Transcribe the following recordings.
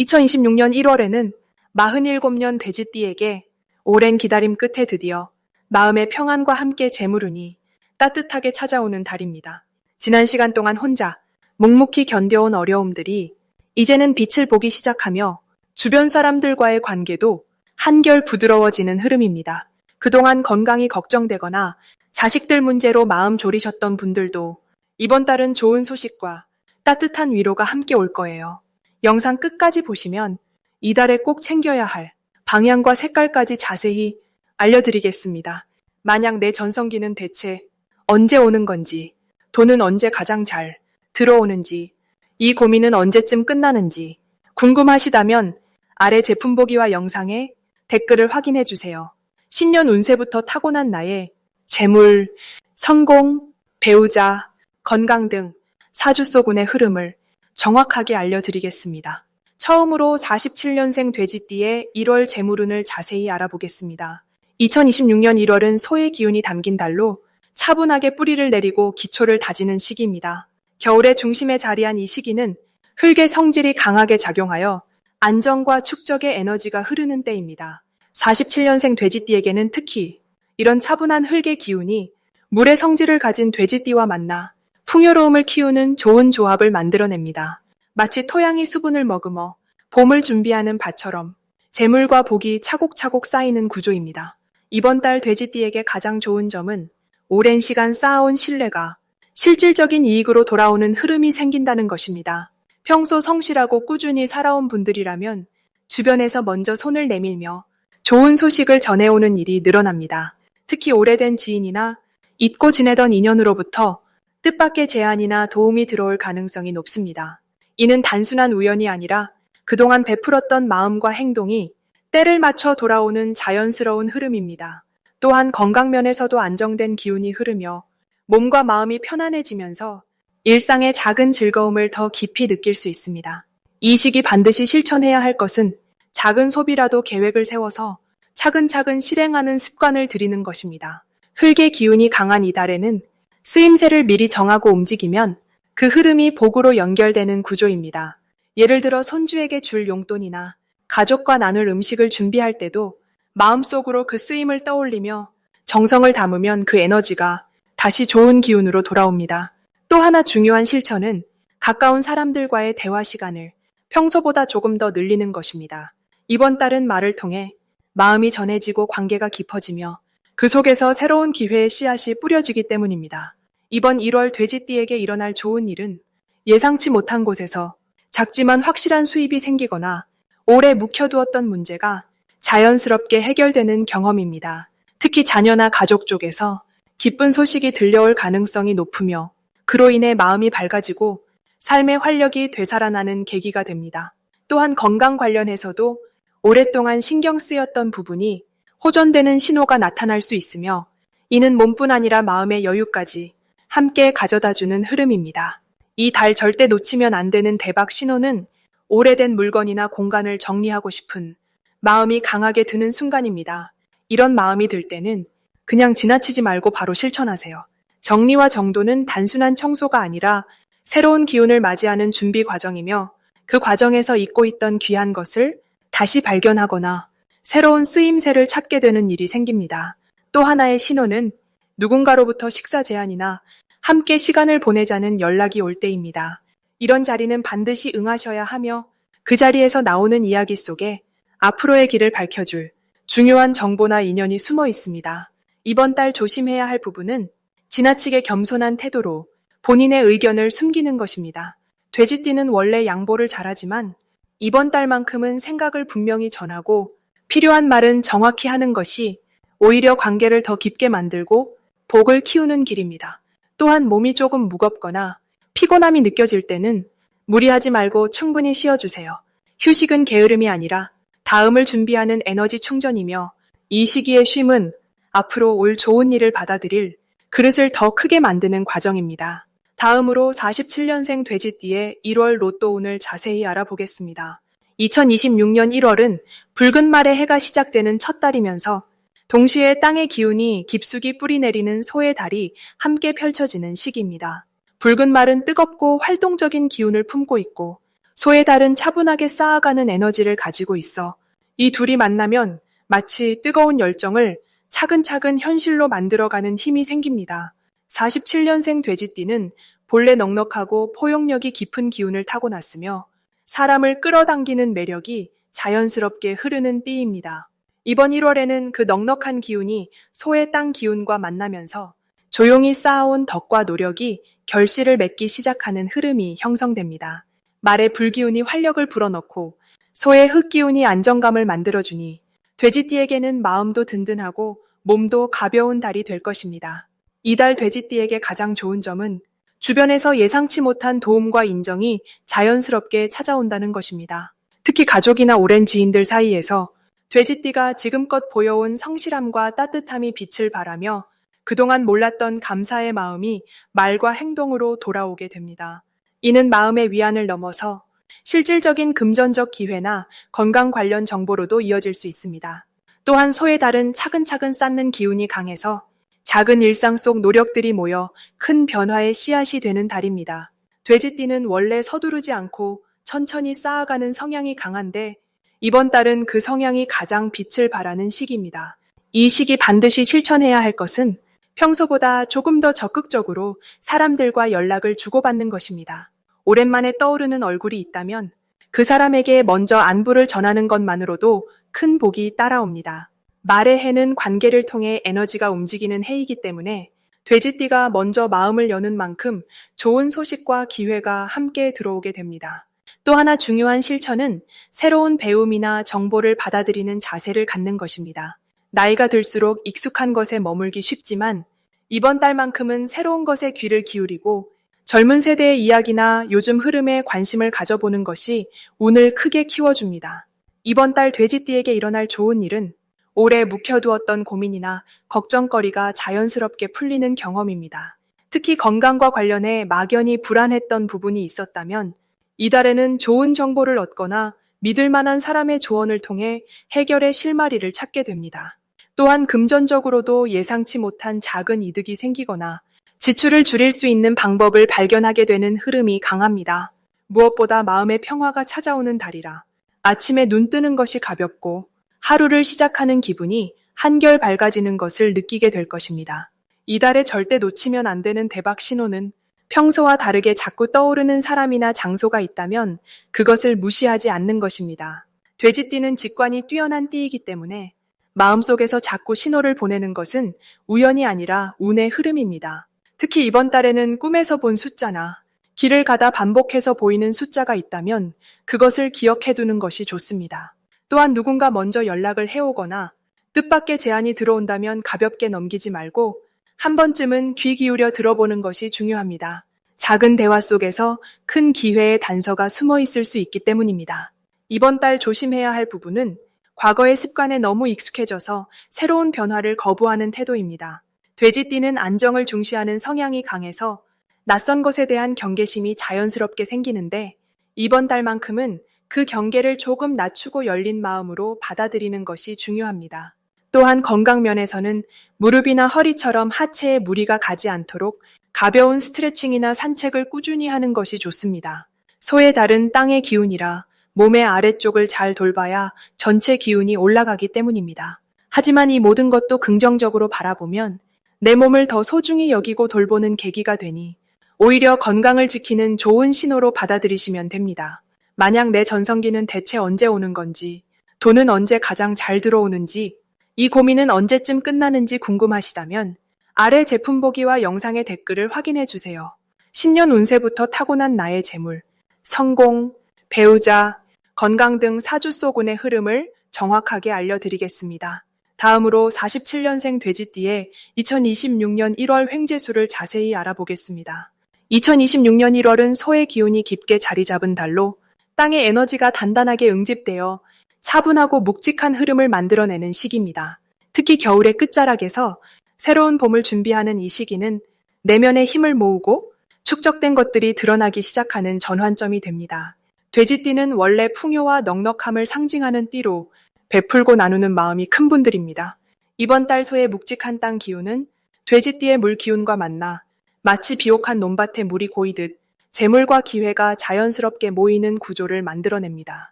2026년 1월에는 47년 돼지띠에게 오랜 기다림 끝에 드디어 마음의 평안과 함께 재물운이 따뜻하게 찾아오는 달입니다. 지난 시간 동안 혼자 묵묵히 견뎌온 어려움들이 이제는 빛을 보기 시작하며 주변 사람들과의 관계도 한결 부드러워지는 흐름입니다. 그동안 건강이 걱정되거나 자식들 문제로 마음 졸이셨던 분들도 이번 달은 좋은 소식과 따뜻한 위로가 함께 올 거예요. 영상 끝까지 보시면 이달에 꼭 챙겨야 할 방향과 색깔까지 자세히 알려드리겠습니다. 만약 내 전성기는 대체 언제 오는 건지, 돈은 언제 가장 잘 들어오는지, 이 고민은 언제쯤 끝나는지 궁금하시다면 아래 제품 보기와 영상에 댓글을 확인해 주세요. 신년 운세부터 타고난 나의 재물, 성공, 배우자, 건강 등 사주소군의 흐름을 정확하게 알려드리겠습니다. 처음으로 47년생 돼지띠의 1월 재물운을 자세히 알아보겠습니다. 2026년 1월은 소의 기운이 담긴 달로 차분하게 뿌리를 내리고 기초를 다지는 시기입니다. 겨울의 중심에 자리한 이 시기는 흙의 성질이 강하게 작용하여 안정과 축적의 에너지가 흐르는 때입니다. 47년생 돼지띠에게는 특히 이런 차분한 흙의 기운이 물의 성질을 가진 돼지띠와 만나 풍요로움을 키우는 좋은 조합을 만들어냅니다. 마치 토양이 수분을 머금어 봄을 준비하는 밭처럼 재물과 복이 차곡차곡 쌓이는 구조입니다. 이번 달 돼지띠에게 가장 좋은 점은 오랜 시간 쌓아온 신뢰가 실질적인 이익으로 돌아오는 흐름이 생긴다는 것입니다. 평소 성실하고 꾸준히 살아온 분들이라면 주변에서 먼저 손을 내밀며 좋은 소식을 전해오는 일이 늘어납니다. 특히 오래된 지인이나 잊고 지내던 인연으로부터 뜻밖의 제안이나 도움이 들어올 가능성이 높습니다. 이는 단순한 우연이 아니라 그동안 베풀었던 마음과 행동이 때를 맞춰 돌아오는 자연스러운 흐름입니다. 또한 건강면에서도 안정된 기운이 흐르며 몸과 마음이 편안해지면서 일상의 작은 즐거움을 더 깊이 느낄 수 있습니다. 이 시기 반드시 실천해야 할 것은 작은 소비라도 계획을 세워서 차근차근 실행하는 습관을 들이는 것입니다. 흙의 기운이 강한 이달에는 쓰임새를 미리 정하고 움직이면 그 흐름이 복으로 연결되는 구조입니다. 예를 들어 손주에게 줄 용돈이나 가족과 나눌 음식을 준비할 때도 마음속으로 그 쓰임을 떠올리며 정성을 담으면 그 에너지가 다시 좋은 기운으로 돌아옵니다. 또 하나 중요한 실천은 가까운 사람들과의 대화 시간을 평소보다 조금 더 늘리는 것입니다. 이번 달은 말을 통해 마음이 전해지고 관계가 깊어지며 그 속에서 새로운 기회의 씨앗이 뿌려지기 때문입니다. 이번 1월 돼지띠에게 일어날 좋은 일은 예상치 못한 곳에서 작지만 확실한 수입이 생기거나 오래 묵혀두었던 문제가 자연스럽게 해결되는 경험입니다. 특히 자녀나 가족 쪽에서 기쁜 소식이 들려올 가능성이 높으며 그로 인해 마음이 밝아지고 삶의 활력이 되살아나는 계기가 됩니다. 또한 건강 관련해서도 오랫동안 신경 쓰였던 부분이 호전되는 신호가 나타날 수 있으며 이는 몸뿐 아니라 마음의 여유까지 함께 가져다주는 흐름입니다. 이 달 절대 놓치면 안 되는 대박 신호는 오래된 물건이나 공간을 정리하고 싶은 마음이 강하게 드는 순간입니다. 이런 마음이 들 때는 그냥 지나치지 말고 바로 실천하세요. 정리와 정돈은 단순한 청소가 아니라 새로운 기운을 맞이하는 준비 과정이며 그 과정에서 잊고 있던 귀한 것을 다시 발견하거나 새로운 쓰임새를 찾게 되는 일이 생깁니다. 또 하나의 신호는 누군가로부터 식사 제안이나 함께 시간을 보내자는 연락이 올 때입니다. 이런 자리는 반드시 응하셔야 하며 그 자리에서 나오는 이야기 속에 앞으로의 길을 밝혀줄 중요한 정보나 인연이 숨어 있습니다. 이번 달 조심해야 할 부분은 지나치게 겸손한 태도로 본인의 의견을 숨기는 것입니다. 돼지띠는 원래 양보를 잘하지만 이번 달만큼은 생각을 분명히 전하고 필요한 말은 정확히 하는 것이 오히려 관계를 더 깊게 만들고 복을 키우는 길입니다. 또한 몸이 조금 무겁거나 피곤함이 느껴질 때는 무리하지 말고 충분히 쉬어주세요. 휴식은 게으름이 아니라 다음을 준비하는 에너지 충전이며 이 시기의 쉼은 앞으로 올 좋은 일을 받아들일 그릇을 더 크게 만드는 과정입니다. 다음으로 47년생 돼지띠의 1월 로또운을 자세히 알아보겠습니다. 2026년 1월은 붉은 말의 해가 시작되는 첫 달이면서 동시에 땅의 기운이 깊숙이 뿌리내리는 소의 달이 함께 펼쳐지는 시기입니다. 붉은 말은 뜨겁고 활동적인 기운을 품고 있고 소의 달은 차분하게 쌓아가는 에너지를 가지고 있어 이 둘이 만나면 마치 뜨거운 열정을 차근차근 현실로 만들어가는 힘이 생깁니다. 47년생 돼지띠는 본래 넉넉하고 포용력이 깊은 기운을 타고났으며 사람을 끌어당기는 매력이 자연스럽게 흐르는 띠입니다. 이번 1월에는 그 넉넉한 기운이 소의 땅 기운과 만나면서 조용히 쌓아온 덕과 노력이 결실을 맺기 시작하는 흐름이 형성됩니다. 말의 불기운이 활력을 불어넣고 소의 흙기운이 안정감을 만들어주니 돼지띠에게는 마음도 든든하고 몸도 가벼운 달이 될 것입니다. 이달 돼지띠에게 가장 좋은 점은 주변에서 예상치 못한 도움과 인정이 자연스럽게 찾아온다는 것입니다. 특히 가족이나 오랜 지인들 사이에서 돼지띠가 지금껏 보여온 성실함과 따뜻함이 빛을 발하며 그동안 몰랐던 감사의 마음이 말과 행동으로 돌아오게 됩니다. 이는 마음의 위안을 넘어서 실질적인 금전적 기회나 건강 관련 정보로도 이어질 수 있습니다. 또한 소의 달은 차근차근 쌓는 기운이 강해서 작은 일상 속 노력들이 모여 큰 변화의 씨앗이 되는 달입니다. 돼지띠는 원래 서두르지 않고 천천히 쌓아가는 성향이 강한데 이번 달은 그 성향이 가장 빛을 발하는 시기입니다. 이 시기 반드시 실천해야 할 것은 평소보다 조금 더 적극적으로 사람들과 연락을 주고받는 것입니다. 오랜만에 떠오르는 얼굴이 있다면 그 사람에게 먼저 안부를 전하는 것만으로도 큰 복이 따라옵니다. 말의 해는 관계를 통해 에너지가 움직이는 해이기 때문에 돼지띠가 먼저 마음을 여는 만큼 좋은 소식과 기회가 함께 들어오게 됩니다. 또 하나 중요한 실천은 새로운 배움이나 정보를 받아들이는 자세를 갖는 것입니다. 나이가 들수록 익숙한 것에 머물기 쉽지만 이번 달만큼은 새로운 것에 귀를 기울이고 젊은 세대의 이야기나 요즘 흐름에 관심을 가져보는 것이 운을 크게 키워줍니다. 이번 달 돼지띠에게 일어날 좋은 일은 오래 묵혀두었던 고민이나 걱정거리가 자연스럽게 풀리는 경험입니다. 특히 건강과 관련해 막연히 불안했던 부분이 있었다면 이달에는 좋은 정보를 얻거나 믿을 만한 사람의 조언을 통해 해결의 실마리를 찾게 됩니다. 또한 금전적으로도 예상치 못한 작은 이득이 생기거나 지출을 줄일 수 있는 방법을 발견하게 되는 흐름이 강합니다. 무엇보다 마음의 평화가 찾아오는 달이라 아침에 눈 뜨는 것이 가볍고 하루를 시작하는 기분이 한결 밝아지는 것을 느끼게 될 것입니다. 이달에 절대 놓치면 안 되는 대박 신호는 평소와 다르게 자꾸 떠오르는 사람이나 장소가 있다면 그것을 무시하지 않는 것입니다. 돼지띠는 직관이 뛰어난 띠이기 때문에 마음속에서 자꾸 신호를 보내는 것은 우연이 아니라 운의 흐름입니다. 특히 이번 달에는 꿈에서 본 숫자나 길을 가다 반복해서 보이는 숫자가 있다면 그것을 기억해 두는 것이 좋습니다. 또한 누군가 먼저 연락을 해오거나 뜻밖의 제안이 들어온다면 가볍게 넘기지 말고 한 번쯤은 귀 기울여 들어보는 것이 중요합니다. 작은 대화 속에서 큰 기회의 단서가 숨어 있을 수 있기 때문입니다. 이번 달 조심해야 할 부분은 과거의 습관에 너무 익숙해져서 새로운 변화를 거부하는 태도입니다. 돼지띠는 안정을 중시하는 성향이 강해서 낯선 것에 대한 경계심이 자연스럽게 생기는데 이번 달만큼은 그 경계를 조금 낮추고 열린 마음으로 받아들이는 것이 중요합니다. 또한 건강 면에서는 무릎이나 허리처럼 하체에 무리가 가지 않도록 가벼운 스트레칭이나 산책을 꾸준히 하는 것이 좋습니다. 소의 달은 땅의 기운이라 몸의 아래쪽을 잘 돌봐야 전체 기운이 올라가기 때문입니다. 하지만 이 모든 것도 긍정적으로 바라보면 내 몸을 더 소중히 여기고 돌보는 계기가 되니 오히려 건강을 지키는 좋은 신호로 받아들이시면 됩니다. 만약 내 전성기는 대체 언제 오는 건지, 돈은 언제 가장 잘 들어오는지, 이 고민은 언제쯤 끝나는지 궁금하시다면 아래 제품 보기와 영상의 댓글을 확인해 주세요. 신년 운세부터 타고난 나의 재물, 성공, 배우자, 건강 등 사주 속 운의 흐름을 정확하게 알려드리겠습니다. 다음으로 47년생 돼지띠의 2026년 1월 횡재수를 자세히 알아보겠습니다. 2026년 1월은 소의 기운이 깊게 자리 잡은 달로 땅의 에너지가 단단하게 응집되어 차분하고 묵직한 흐름을 만들어내는 시기입니다. 특히 겨울의 끝자락에서 새로운 봄을 준비하는 이 시기는 내면의 힘을 모으고 축적된 것들이 드러나기 시작하는 전환점이 됩니다. 돼지띠는 원래 풍요와 넉넉함을 상징하는 띠로 베풀고 나누는 마음이 큰 분들입니다. 이번 달 소의 묵직한 땅 기운은 돼지띠의 물 기운과 만나 마치 비옥한 논밭에 물이 고이듯 재물과 기회가 자연스럽게 모이는 구조를 만들어냅니다.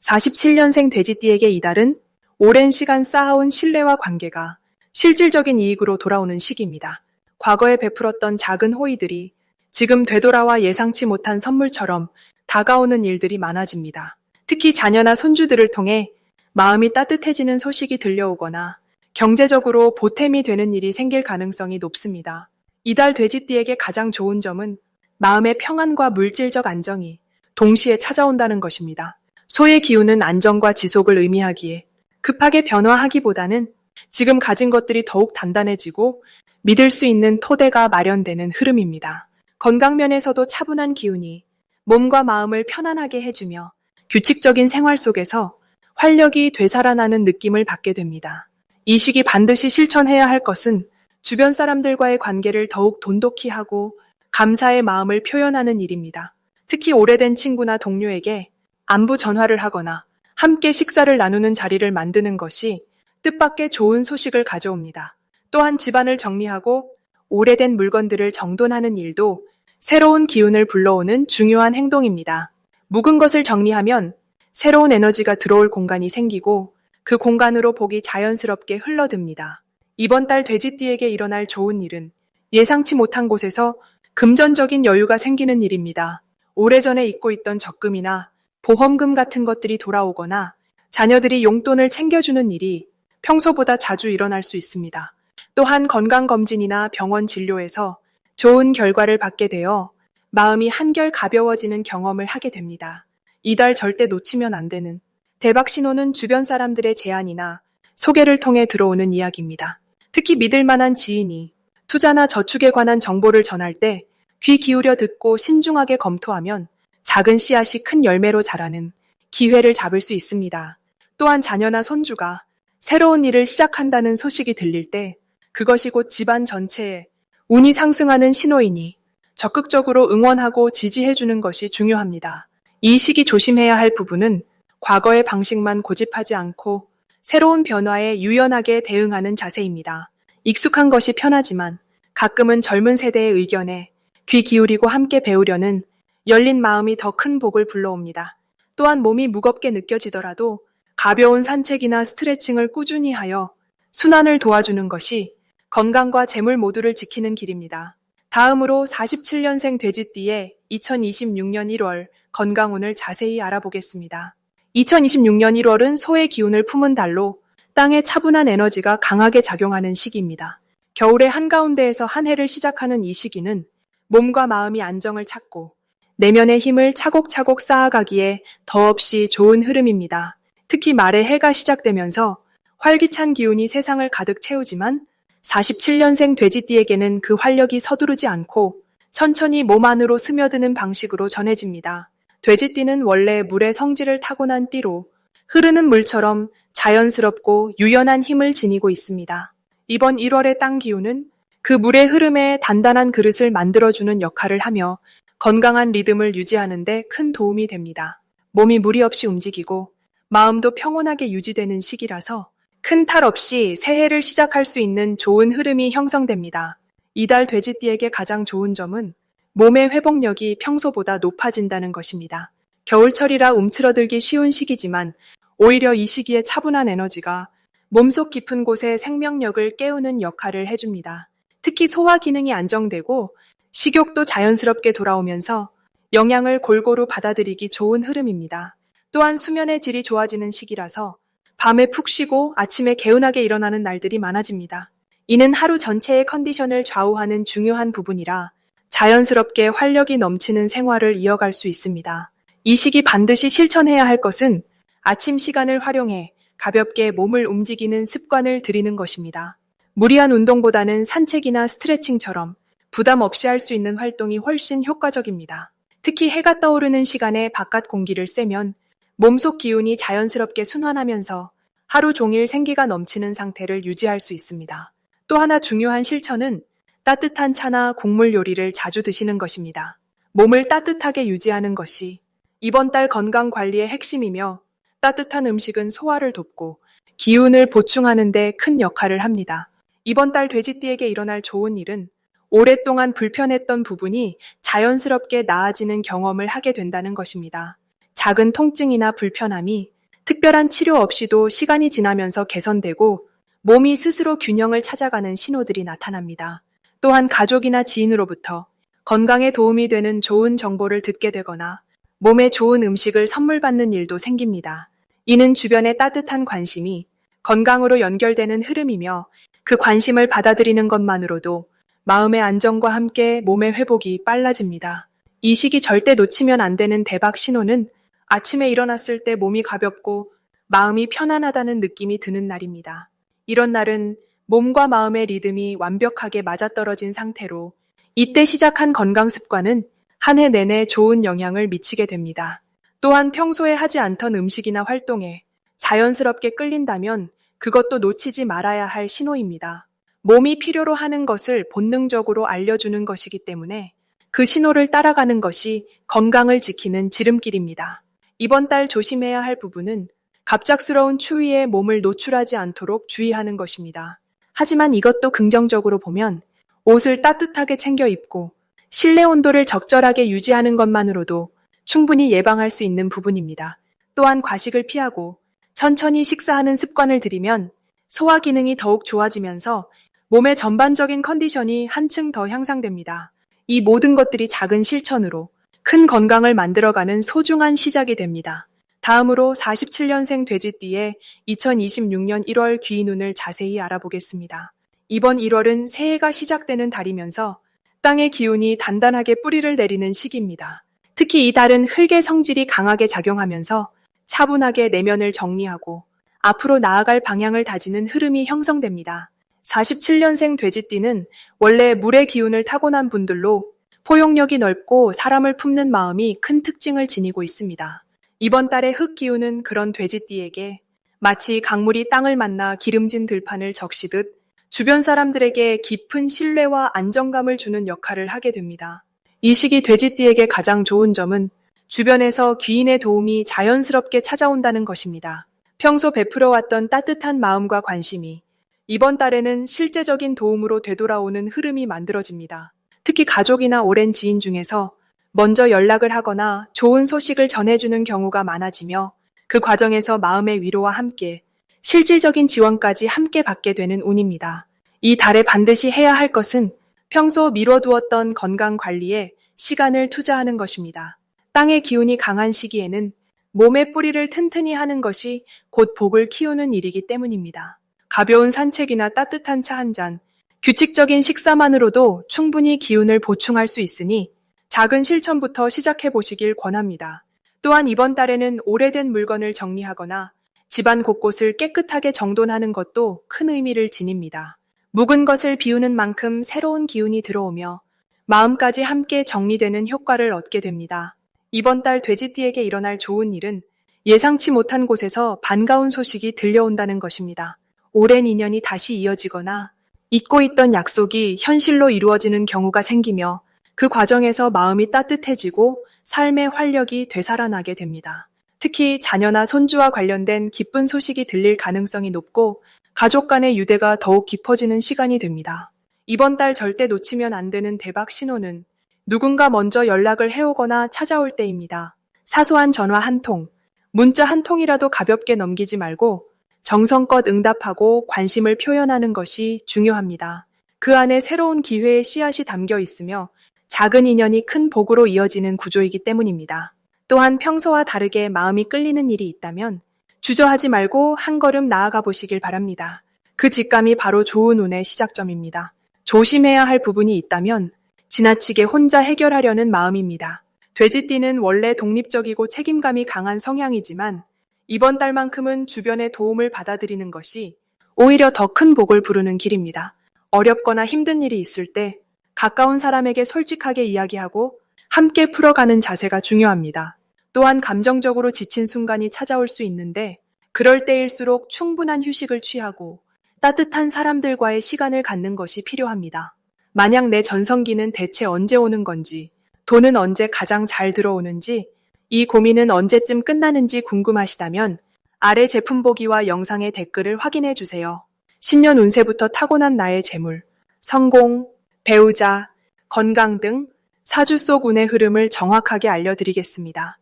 47년생 돼지띠에게 이달은 오랜 시간 쌓아온 신뢰와 관계가 실질적인 이익으로 돌아오는 시기입니다. 과거에 베풀었던 작은 호의들이 지금 되돌아와 예상치 못한 선물처럼 다가오는 일들이 많아집니다. 특히 자녀나 손주들을 통해 마음이 따뜻해지는 소식이 들려오거나 경제적으로 보탬이 되는 일이 생길 가능성이 높습니다. 이달 돼지띠에게 가장 좋은 점은 마음의 평안과 물질적 안정이 동시에 찾아온다는 것입니다. 소의 기운은 안정과 지속을 의미하기에 급하게 변화하기보다는 지금 가진 것들이 더욱 단단해지고 믿을 수 있는 토대가 마련되는 흐름입니다. 건강면에서도 차분한 기운이 몸과 마음을 편안하게 해주며 규칙적인 생활 속에서 활력이 되살아나는 느낌을 받게 됩니다. 이 시기 반드시 실천해야 할 것은 주변 사람들과의 관계를 더욱 돈독히 하고 감사의 마음을 표현하는 일입니다. 특히 오래된 친구나 동료에게 안부 전화를 하거나 함께 식사를 나누는 자리를 만드는 것이 뜻밖의 좋은 소식을 가져옵니다. 또한 집안을 정리하고 오래된 물건들을 정돈하는 일도 새로운 기운을 불러오는 중요한 행동입니다. 묵은 것을 정리하면 새로운 에너지가 들어올 공간이 생기고 그 공간으로 복이 자연스럽게 흘러듭니다. 이번 달 돼지띠에게 일어날 좋은 일은 예상치 못한 곳에서 금전적인 여유가 생기는 일입니다. 오래전에 잊고 있던 적금이나 보험금 같은 것들이 돌아오거나 자녀들이 용돈을 챙겨주는 일이 평소보다 자주 일어날 수 있습니다. 또한 건강검진이나 병원 진료에서 좋은 결과를 받게 되어 마음이 한결 가벼워지는 경험을 하게 됩니다. 이달 절대 놓치면 안 되는 대박 신호는 주변 사람들의 제안이나 소개를 통해 들어오는 이야기입니다. 특히 믿을 만한 지인이 투자나 저축에 관한 정보를 전할 때 귀 기울여 듣고 신중하게 검토하면 작은 씨앗이 큰 열매로 자라는 기회를 잡을 수 있습니다. 또한 자녀나 손주가 새로운 일을 시작한다는 소식이 들릴 때 그것이 곧 집안 전체에 운이 상승하는 신호이니 적극적으로 응원하고 지지해주는 것이 중요합니다. 이 시기 조심해야 할 부분은 과거의 방식만 고집하지 않고 새로운 변화에 유연하게 대응하는 자세입니다. 익숙한 것이 편하지만 가끔은 젊은 세대의 의견에 귀 기울이고 함께 배우려는 열린 마음이 더 큰 복을 불러옵니다. 또한 몸이 무겁게 느껴지더라도 가벼운 산책이나 스트레칭을 꾸준히 하여 순환을 도와주는 것이 건강과 재물 모두를 지키는 길입니다. 다음으로 47년생 돼지띠의 2026년 1월 건강운을 자세히 알아보겠습니다. 2026년 1월은 소의 기운을 품은 달로 땅의 차분한 에너지가 강하게 작용하는 시기입니다. 겨울의 한가운데에서 한 해를 시작하는 이 시기는 몸과 마음이 안정을 찾고 내면의 힘을 차곡차곡 쌓아가기에 더없이 좋은 흐름입니다. 특히 말의 해가 시작되면서 활기찬 기운이 세상을 가득 채우지만 47년생 돼지띠에게는 그 활력이 서두르지 않고 천천히 몸 안으로 스며드는 방식으로 전해집니다. 돼지띠는 원래 물의 성질을 타고난 띠로 흐르는 물처럼 자연스럽고 유연한 힘을 지니고 있습니다. 이번 1월의 땅 기운은 그 물의 흐름에 단단한 그릇을 만들어주는 역할을 하며 건강한 리듬을 유지하는 데 큰 도움이 됩니다. 몸이 무리 없이 움직이고 마음도 평온하게 유지되는 시기라서 큰 탈 없이 새해를 시작할 수 있는 좋은 흐름이 형성됩니다. 이달 돼지띠에게 가장 좋은 점은 몸의 회복력이 평소보다 높아진다는 것입니다. 겨울철이라 움츠러들기 쉬운 시기지만 오히려 이 시기에 차분한 에너지가 몸속 깊은 곳에 생명력을 깨우는 역할을 해줍니다. 특히 소화 기능이 안정되고 식욕도 자연스럽게 돌아오면서 영양을 골고루 받아들이기 좋은 흐름입니다. 또한 수면의 질이 좋아지는 시기라서 밤에 푹 쉬고 아침에 개운하게 일어나는 날들이 많아집니다. 이는 하루 전체의 컨디션을 좌우하는 중요한 부분이라 자연스럽게 활력이 넘치는 생활을 이어갈 수 있습니다. 이 시기 반드시 실천해야 할 것은 아침 시간을 활용해 가볍게 몸을 움직이는 습관을 들이는 것입니다. 무리한 운동보다는 산책이나 스트레칭처럼 부담 없이 할 수 있는 활동이 훨씬 효과적입니다. 특히 해가 떠오르는 시간에 바깥 공기를 쐬면 몸속 기운이 자연스럽게 순환하면서 하루 종일 생기가 넘치는 상태를 유지할 수 있습니다. 또 하나 중요한 실천은 따뜻한 차나 국물 요리를 자주 드시는 것입니다. 몸을 따뜻하게 유지하는 것이 이번 달 건강 관리의 핵심이며 따뜻한 음식은 소화를 돕고 기운을 보충하는 데 큰 역할을 합니다. 이번 달 돼지띠에게 일어날 좋은 일은 오랫동안 불편했던 부분이 자연스럽게 나아지는 경험을 하게 된다는 것입니다. 작은 통증이나 불편함이 특별한 치료 없이도 시간이 지나면서 개선되고 몸이 스스로 균형을 찾아가는 신호들이 나타납니다. 또한 가족이나 지인으로부터 건강에 도움이 되는 좋은 정보를 듣게 되거나 몸에 좋은 음식을 선물 받는 일도 생깁니다. 이는 주변의 따뜻한 관심이 건강으로 연결되는 흐름이며 그 관심을 받아들이는 것만으로도 마음의 안정과 함께 몸의 회복이 빨라집니다. 이 시기 절대 놓치면 안 되는 대박 신호는 아침에 일어났을 때 몸이 가볍고 마음이 편안하다는 느낌이 드는 날입니다. 이런 날은 몸과 마음의 리듬이 완벽하게 맞아떨어진 상태로 이때 시작한 건강 습관은 한 해 내내 좋은 영향을 미치게 됩니다. 또한 평소에 하지 않던 음식이나 활동에 자연스럽게 끌린다면 그것도 놓치지 말아야 할 신호입니다. 몸이 필요로 하는 것을 본능적으로 알려주는 것이기 때문에 그 신호를 따라가는 것이 건강을 지키는 지름길입니다. 이번 달 조심해야 할 부분은 갑작스러운 추위에 몸을 노출하지 않도록 주의하는 것입니다. 하지만 이것도 긍정적으로 보면 옷을 따뜻하게 챙겨 입고 실내 온도를 적절하게 유지하는 것만으로도 충분히 예방할 수 있는 부분입니다. 또한 과식을 피하고 천천히 식사하는 습관을 들이면 소화 기능이 더욱 좋아지면서 몸의 전반적인 컨디션이 한층 더 향상됩니다. 이 모든 것들이 작은 실천으로 큰 건강을 만들어가는 소중한 시작이 됩니다. 다음으로 47년생 돼지띠의 2026년 1월 귀인운을 자세히 알아보겠습니다. 이번 1월은 새해가 시작되는 달이면서 땅의 기운이 단단하게 뿌리를 내리는 시기입니다. 특히 이 달은 흙의 성질이 강하게 작용하면서 차분하게 내면을 정리하고 앞으로 나아갈 방향을 다지는 흐름이 형성됩니다. 47년생 돼지띠는 원래 물의 기운을 타고난 분들로 포용력이 넓고 사람을 품는 마음이 큰 특징을 지니고 있습니다. 이번 달의 흙 기운은 그런 돼지띠에게 마치 강물이 땅을 만나 기름진 들판을 적시듯 주변 사람들에게 깊은 신뢰와 안정감을 주는 역할을 하게 됩니다. 이 시기 돼지띠에게 가장 좋은 점은 주변에서 귀인의 도움이 자연스럽게 찾아온다는 것입니다. 평소 베풀어왔던 따뜻한 마음과 관심이 이번 달에는 실제적인 도움으로 되돌아오는 흐름이 만들어집니다. 특히 가족이나 오랜 지인 중에서 먼저 연락을 하거나 좋은 소식을 전해주는 경우가 많아지며 그 과정에서 마음의 위로와 함께 실질적인 지원까지 함께 받게 되는 운입니다. 이 달에 반드시 해야 할 것은 평소 미뤄두었던 건강 관리에 시간을 투자하는 것입니다. 땅의 기운이 강한 시기에는 몸의 뿌리를 튼튼히 하는 것이 곧 복을 키우는 일이기 때문입니다. 가벼운 산책이나 따뜻한 차 한 잔, 규칙적인 식사만으로도 충분히 기운을 보충할 수 있으니 작은 실천부터 시작해 보시길 권합니다. 또한 이번 달에는 오래된 물건을 정리하거나 집안 곳곳을 깨끗하게 정돈하는 것도 큰 의미를 지닙니다. 묵은 것을 비우는 만큼 새로운 기운이 들어오며 마음까지 함께 정리되는 효과를 얻게 됩니다. 이번 달 돼지띠에게 일어날 좋은 일은 예상치 못한 곳에서 반가운 소식이 들려온다는 것입니다. 오랜 인연이 다시 이어지거나 잊고 있던 약속이 현실로 이루어지는 경우가 생기며 그 과정에서 마음이 따뜻해지고 삶의 활력이 되살아나게 됩니다. 특히 자녀나 손주와 관련된 기쁜 소식이 들릴 가능성이 높고 가족 간의 유대가 더욱 깊어지는 시간이 됩니다. 이번 달 절대 놓치면 안 되는 대박 신호는 누군가 먼저 연락을 해오거나 찾아올 때입니다. 사소한 전화 한 통, 문자 한 통이라도 가볍게 넘기지 말고 정성껏 응답하고 관심을 표현하는 것이 중요합니다. 그 안에 새로운 기회의 씨앗이 담겨 있으며 작은 인연이 큰 복으로 이어지는 구조이기 때문입니다. 또한 평소와 다르게 마음이 끌리는 일이 있다면 주저하지 말고 한 걸음 나아가 보시길 바랍니다. 그 직감이 바로 좋은 운의 시작점입니다. 조심해야 할 부분이 있다면 지나치게 혼자 해결하려는 마음입니다. 돼지띠는 원래 독립적이고 책임감이 강한 성향이지만 이번 달만큼은 주변의 도움을 받아들이는 것이 오히려 더 큰 복을 부르는 길입니다. 어렵거나 힘든 일이 있을 때 가까운 사람에게 솔직하게 이야기하고 함께 풀어가는 자세가 중요합니다. 또한 감정적으로 지친 순간이 찾아올 수 있는데 그럴 때일수록 충분한 휴식을 취하고 따뜻한 사람들과의 시간을 갖는 것이 필요합니다. 만약 내 전성기는 대체 언제 오는 건지, 돈은 언제 가장 잘 들어오는지, 이 고민은 언제쯤 끝나는지 궁금하시다면 아래 제품 보기와 영상의 댓글을 확인해 주세요. 신년 운세부터 타고난 나의 재물, 성공, 배우자, 건강 등 사주 속 운의 흐름을 정확하게 알려드리겠습니다.